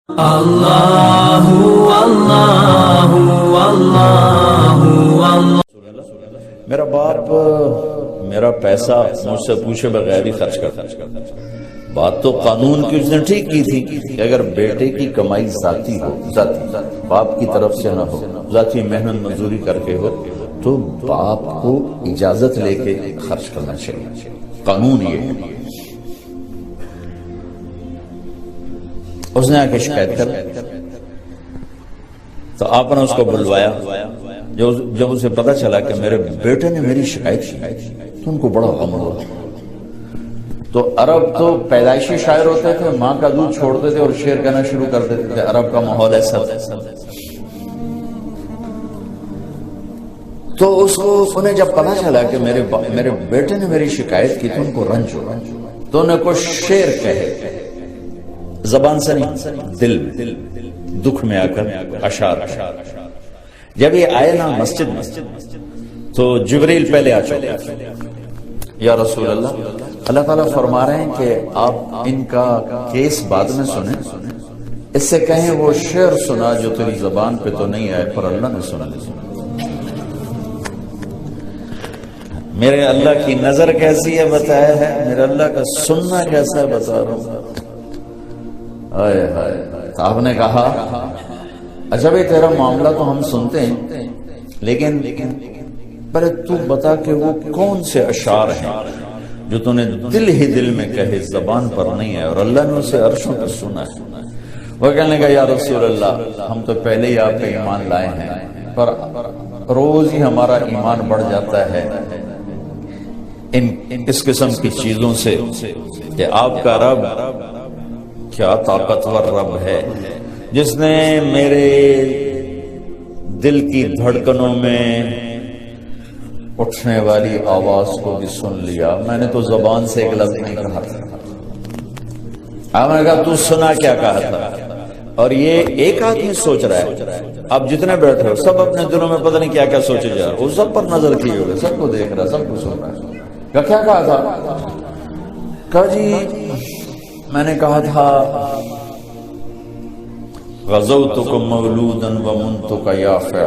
اللہ اللہ اللہ اللہ۔ میرا باپ میرا پیسہ مجھ سے پوچھے بغیر ہی خرچ کرتا۔ بات تو قانون کی اس نے ٹھیک کی تھی کہ اگر بیٹے کی کمائی ذاتی ہو، ذاتی باپ کی طرف سے نہ ہو، ذاتی محنت مزدوری کر کے ہو، تو باپ کو اجازت لے کے خرچ کرنا چاہیے۔ قانون یہ ہے۔ اس نے آ کے شکایت کر تو آپ نے اس کو بلوایا۔ جب اسے پتا چلا کہ میرے بیٹے نے میری شکایت کی تو ان کو بڑا غم ہوا۔ تو عرب تو پیدائشی شاعر ہوتے تھے، ماں کا دودھ چھوڑتے تھے اور شعر کہنا شروع کر دیتے تھے۔ عرب کا ماحول ایسا تھا۔ تو اس کو انہیں جب پتا چلا کہ میرے بیٹے نے میری شکایت کی تو ان کو رنج ہوا، تو انہیں کچھ شعر کہے، زبان سے نہیں، دل دکھ میں آ کر اشعار۔ جب یہ آئے نا مسجد میں تو جبریل پہلے آ چکے۔ یا رسول اللہ تعالیٰ فرما رہے ہیں کہ آپ ان کا کیس بعد میں سنیں، اس سے کہیں وہ شعر سنا جو تیری زبان پہ تو نہیں آئے پر اللہ نے سنا۔ میرے اللہ کی نظر کیسی ہے بتایا ہے، میرے اللہ کا سننا کیسا ہے بتا رہا ہوں۔ آپ نے کہا اچھا بھائی تیرا معاملہ تو ہم سنتے ہیں، لیکن پہلے تو بتا کہ وہ کون سے اشعار ہیں جو تو نے دل ہی دل میں کہے، زبان پر نہیں ہے اور اللہ نے اسے عرشوں پر سنا ہے۔ وہ کہنے لگا یا رسول اللہ ہم تو پہلے ہی آپ کا ایمان لائے ہیں، پر روز ہی ہمارا ایمان بڑھ جاتا ہے اس قسم کی چیزوں سے کہ آپ کا رب کیا طاقتور رب ہے جس نے میرے دل کی دھڑکنوں میں اٹھنے والی آواز کو بھی سن لیا۔ میں نے تو زبان سے ایک لفظ نہیں کہا تھا۔ آپ نے کہا تو سنا کیا کہا تھا؟ اور یہ ایک آدمی سوچ رہا ہے، اب جتنے بیٹھے ہو سب اپنے دلوں میں پتہ نہیں کیا کیا سوچے جا رہا، وہ سب پر نظر کی ہوگی، سب کو دیکھ رہا، سب کو سن رہا ہے۔ کیا کہا تھا؟ کہا جی میں نے کہا تھا غزوتکم مولودا ومنتک یافع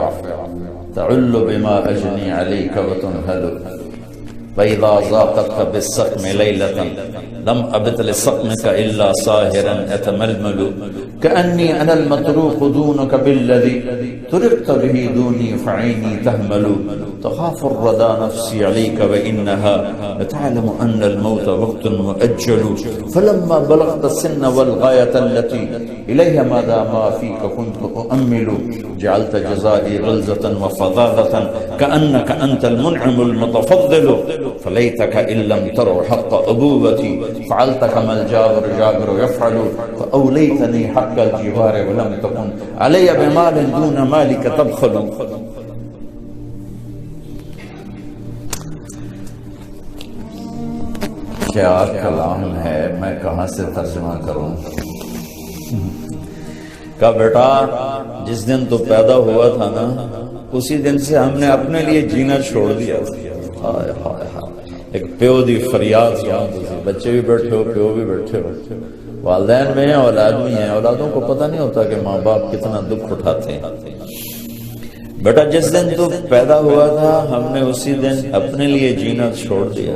تعل بما اجنی علیک وتنہل فإذا ضاقتك بالسقم ليلة لم أبت لسقمك إلا ساهرا أتململ كأني أنا المتروك دونك بالذي تركت به دوني فعيني تهمل تخاف الردى نفسي عليك وإنها لتعلم أن الموت وقت مؤجل فلما بلغت السن والغاية التي إليها ماذا ما فيك كنت أؤمل جعلت جزائي غلزة وفظاظة كأنك أنت المنعم المتفضل فليتك إن لم تروا حق أبوتي فعلت كما الجابر يفعل فأوليتني حق الجوار ولم تكن علي بمال دون مالك تبخل۔ کیا کلام ہے، میں کہاں سے ترجمہ کروں؟ کہا بیٹا جس دن تو پیدا ہوا تھا نا اسی دن سے ہم نے اپنے لیے جینا چھوڑ دیا۔ ایک پیو دی فریاد، بچے بھی بیٹھے ہو، پیو بھی بیٹھے ہو، والدین بھی ہیں، اولاد بھی ہیں، اولادوں کو پتہ نہیں ہوتا کہ ماں باپ کتنا دکھ اٹھاتے ہیں۔ بیٹا جس دن تو پیدا ہوا تھا ہم نے اسی دن اپنے لیے جینا چھوڑ دیا،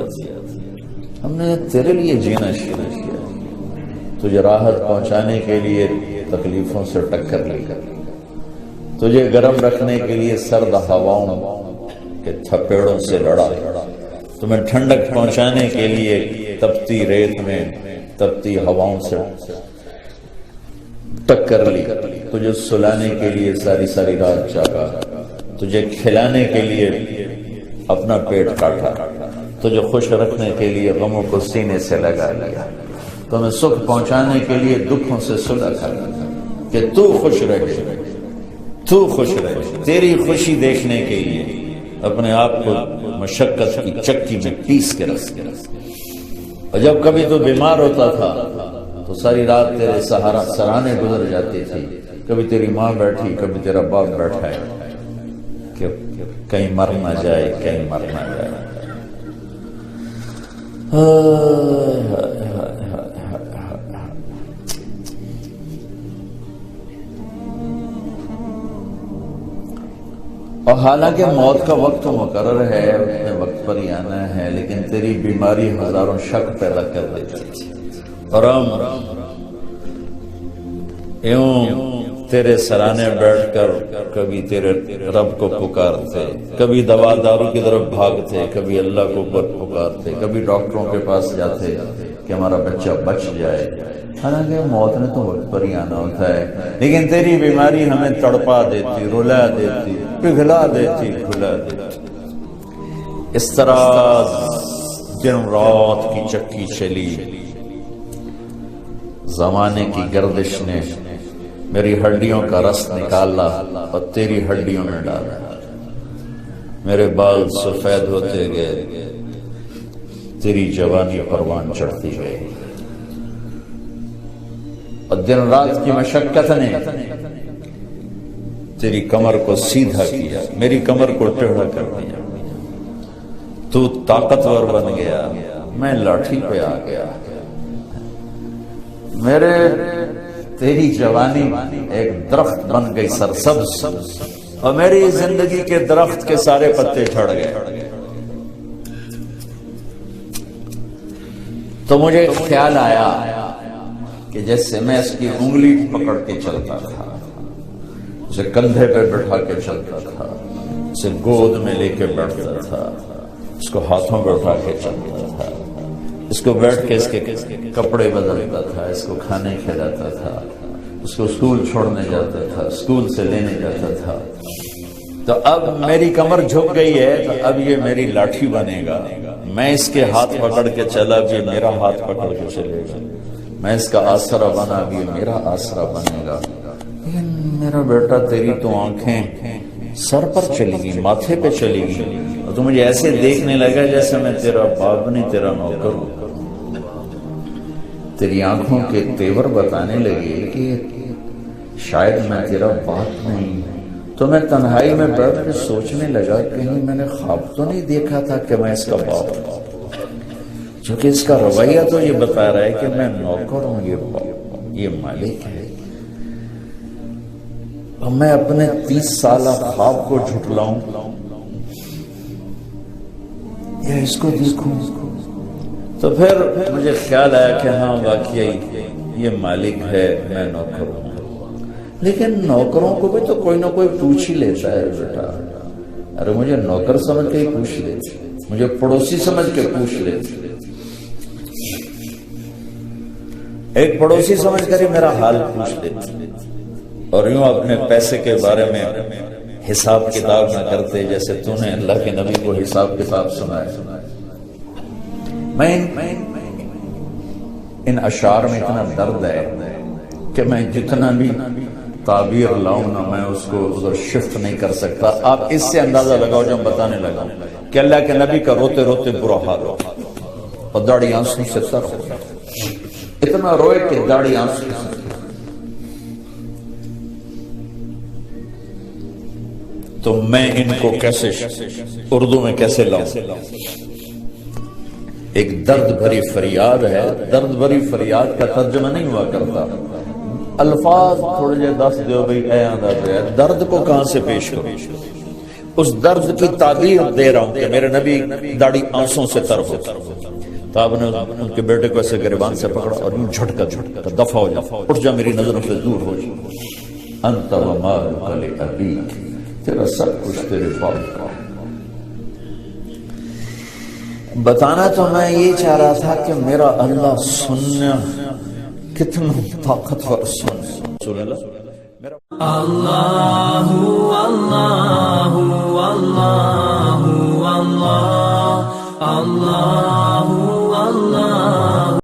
ہم نے تیرے لیے جینا شروع کیا، تجھے راحت پہنچانے کے لیے تکلیفوں سے ٹکر لے کر، تجھے گرم رکھنے کے لیے سرد ہواؤں کے تھپیڑوں سے لڑا، تمہیں ٹھنڈک پہنچانے کے لیے تپتی ریت میں تپتی ہواؤں سے ٹکر لی، تجھے سلانے کے لیے ساری ساری رات جاگا، تجھے کھلانے کے لیے اپنا پیٹ کاٹا، تجھے خوش رکھنے کے لیے غموں کو سینے سے لگا لیا، تمہیں سکھ پہنچانے کے لیے دکھوں سے صلح کر کہ تو خوش رہے، تو خوش رہے، تیری خوشی دیکھنے کے لیے اپنے آپ کو مشقت کی چکی میں پیس کے رکھ۔ اور جب کبھی تو بیمار ہوتا تھا تو ساری رات تیرے سرانے گزر جاتی تھی، کبھی تیری ماں بیٹھی، کبھی تیرا باپ بیٹھا ہے کہ کہیں مر نہ جائے، کہیں مر نہ جائے۔ اور حالانکہ موت کا وقت مقرر ہے، اپنے وقت پر ہی آنا ہے، لیکن تیری بیماری ہزاروں شک پیدا کر دیتی اور ہم یوں تیرے سرانے بیٹھ کر کبھی تیرے رب کو پکارتے، کبھی دوا دارو کی طرف بھاگتے، کبھی اللہ کو پکارتے، کبھی ڈاکٹروں کے پاس جاتے کہ ہمارا بچہ بچ جائے، حالانکہ موت نے تو وقت پر ہی آنا ہوتا ہے، لیکن تیری بیماری ہمیں تڑپا دیتی، رلا دیتی، پگھلا دیتی، کھلا دیتی۔ اس طرح دن رات کی چکی چلی، زمانے کی گردش نے میری ہڈیوں کا رس نکالا اور تیری ہڈیوں میں ڈالا، میرے بال سفید ہوتے گئے، تیری جوانی پروان چڑھتی گئی، اور دن رات کی مشقت نے تیری کمر کو سیدھا کیا، میری کمر کو ٹیڑھا کر دیا، تو طاقتور بن گیا، میں لاٹھی پہ آ گیا، میرے تیری جوانی ایک درخت بن گئی سرسبز، اور میری زندگی کے درخت کے سارے پتے جھڑ گئے۔ تو مجھے خیال آیا کہ جیسے میں اس کی انگلی پکڑ کے چلتا تھا، اسے کندھے پہ بٹھا کے چلتا تھا، اسے گود میں لے کے بیٹھتا تھا، اس کو ہاتھوں پہ اٹھا کے چلتا تھا، اس کو بیٹھ کے اس کے کپڑے بدلتا تھا، اس کو کھانے کھلاتا تھا، اس کو اسکول چھوڑنے جاتا تھا، اسکول سے لینے جاتا تھا۔ تو اب میری کمر جھک گئی ہے، تو اب یہ میری لاٹھی بنے گا، میں اس کے ہاتھ پکڑ کے چلا بھی میرا ہاتھ پکڑ کے چلے گا، میں اس کا آسرا بنا بھی میرا آسرا بنے گا۔ لیکن میرا بیٹا تیری تو آنکھیں سر پر چلی گئی، ماتھے پہ چلی گئی، اور تو مجھے ایسے دیکھنے لگا جیسے میں تیرا باپ نہیں تیرا نوکر ہوں۔ تیری آنکھوں کے تیور بتانے لگے کہ شاید میں تیرا باپ نہیں، تو میں تنہائی میں بیٹھ کے سوچنے لگا کہیں میں نے خواب تو نہیں دیکھا تھا کہ میں اس کا باپ ہوں، چونکہ اس کا رویہ تو یہ بتا رہا ہے کہ میں نوکر ہوں، یہ مالک ہے، اور میں اپنے 30 سالہ خواب کو جھٹلاؤں یا اس کو دیکھوں؟ تو پھر مجھے خیال آیا کہ ہاں واقعی یہ مالک ہے، میں نوکر ہوں، لیکن نوکروں کو بھی تو کوئی نہ کوئی پوچھ ہی لیتا ہے بیٹا، ارے مجھے نوکر سمجھ کے ہی پوچھ لیتے، مجھے پڑوسی سمجھ کے پوچھ لیتے، ایک پڑوسی سمجھ کر ہی میرا حال پوچھ لیتے، اور یوں اپنے پیسے کے بارے میں حساب کتاب نہ کرتے جیسے تو نے اللہ کے نبی کو حساب کتاب سنایا۔ میں ان اشعار میں اتنا درد ہے کہ میں جتنا بھی تعبیر لاؤں نا میں اس کو ادھر شفٹ نہیں کر سکتا۔ آپ اس سے اندازہ لگاؤ جو ہم بتانے لگا کہ اللہ کے نبی کا روتے روتے برا حال ہو اور داڑھی آنسو سے تر ہو، اتنا روئے کہ داڑھی آنسو سے۔ تو میں ان کو کیسے اردو میں کیسے لاؤں؟ ایک درد بھری فریاد ہے، درد بھری فریاد کا ترجمہ نہیں ہوا کرتا، الفاظ تھوڑے جے دس دیو بھئی اے انداز ہے، درد کو کہاں سے پیش کروں؟ اس درد کی تعبیر دے رہا ہوں کہ میرے نبی داڑھی آنسوں سے تر ہو۔ تو آپ نے ان کے بیٹے کو ایسے گریبان سے پکڑا اور یوں جھٹکا دفع ہو جا، اٹھ جا، میری نظروں سے دور ہو جا، انت و مالک لابیک، تیرا سب کچھ تیرے باپ کا۔ بتانا تو میں یہ چاہ رہا تھا کہ میرا اللہ سننا کتنا طاقتور سن اللہ۔ اللہ